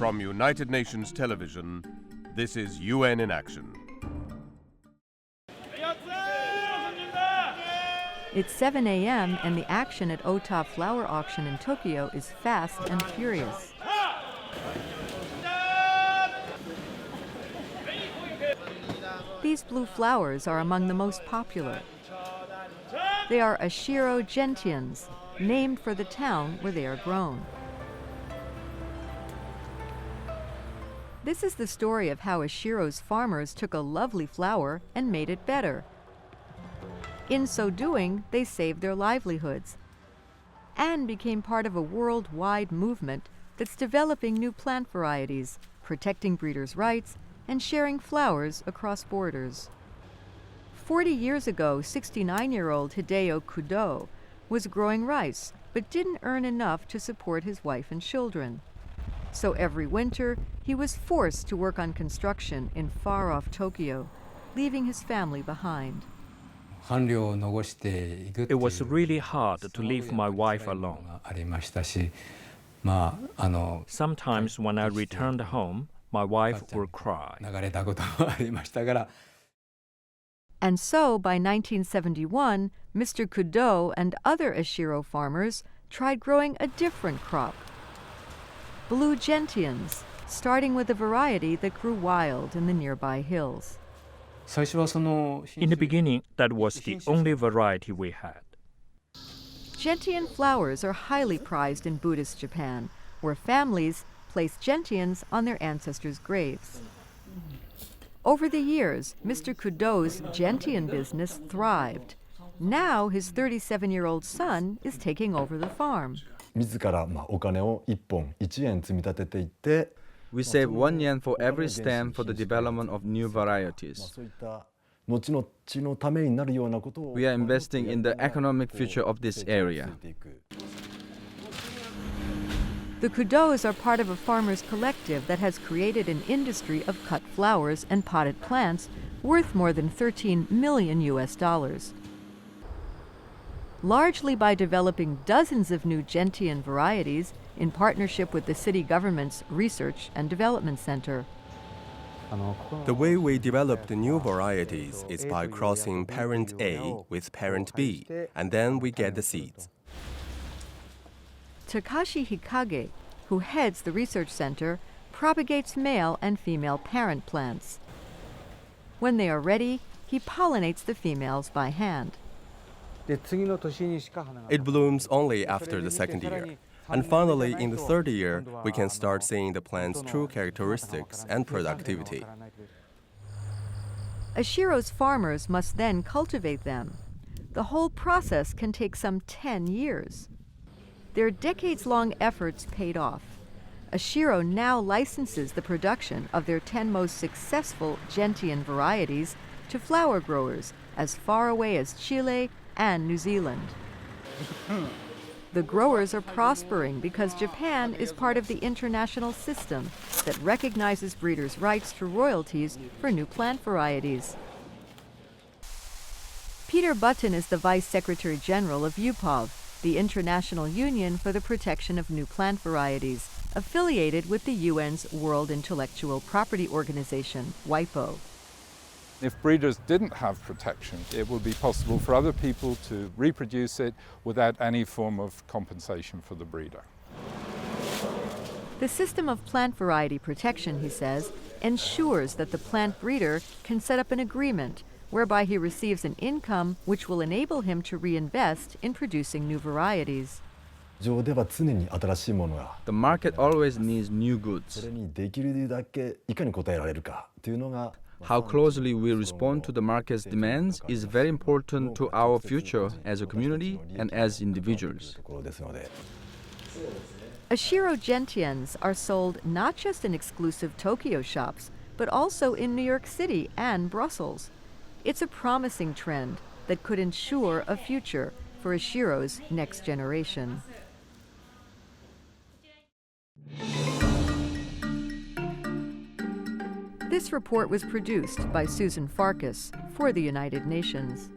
From United Nations Television, this is UN in Action. It's 7 a.m. and the action at Ota Flower Auction in Tokyo is fast and furious. These blue flowers are among the most popular. They are Ashiro gentians, named for the town where they are grown. This is the story of how Ashiro's farmers took a lovely flower and made it better. In so doing, they saved their livelihoods and became part of a worldwide movement that's developing new plant varieties, protecting breeders' rights, and sharing flowers across borders. 40 years ago, 69-year-old Hideo Kudo was growing rice, but didn't earn enough to support his wife and children. So every winter, he was forced to work on construction in far-off Tokyo, leaving his family behind. It was really hard to leave my wife alone. Sometimes when I returned home, my wife would cry. And so, by 1971, Mr. Kudo and other Ashiro farmers tried growing a different crop, blue gentians, starting with a variety that grew wild in the nearby hills. In the beginning, that was the only variety we had. Gentian flowers are highly prized in Buddhist Japan, where families place gentians on their ancestors' graves. Over the years, Mr. Kudo's gentian business thrived. Now his 37-year-old son is taking over the farm. We save 1 yen for every stem for the development of new varieties. We are investing in the economic future of this area. The Kudos are part of a farmers' collective that has created an industry of cut flowers and potted plants worth more than $13 million US. Largely by developing dozens of new gentian varieties in partnership with the city government's Research and Development Center. The way we develop the new varieties is by crossing parent A with parent B, and then we get the seeds. Takashi Hikage, who heads the research center, propagates male and female parent plants. When they are ready, he pollinates the females by hand. It blooms only after the second year. And finally, in the third year, we can start seeing the plant's true characteristics and productivity. Ashiro's farmers must then cultivate them. The whole process can take some 10 years. Their decades-long efforts paid off. Ashiro now licenses the production of their 10 most successful gentian varieties to flower growers as far away as Chile and New Zealand. The growers are prospering because Japan is part of the international system that recognizes breeders' rights to royalties for new plant varieties. Peter Button is the Vice Secretary General of UPOV, the International Union for the Protection of New Plant Varieties, affiliated with the UN's World Intellectual Property Organization, WIPO. If breeders didn't have protection, it would be possible for other people to reproduce it without any form of compensation for the breeder. The system of plant variety protection, he says, ensures that the plant breeder can set up an agreement whereby he receives an income which will enable him to reinvest in producing new varieties. The market always needs new goods. How closely we respond to the market's demands is very important to our future as a community and as individuals. Ashiro gentians are sold not just in exclusive Tokyo shops, but also in New York City and Brussels. It's a promising trend that could ensure a future for Ashiro's next generation. This report was produced by Susan Farkas for the United Nations.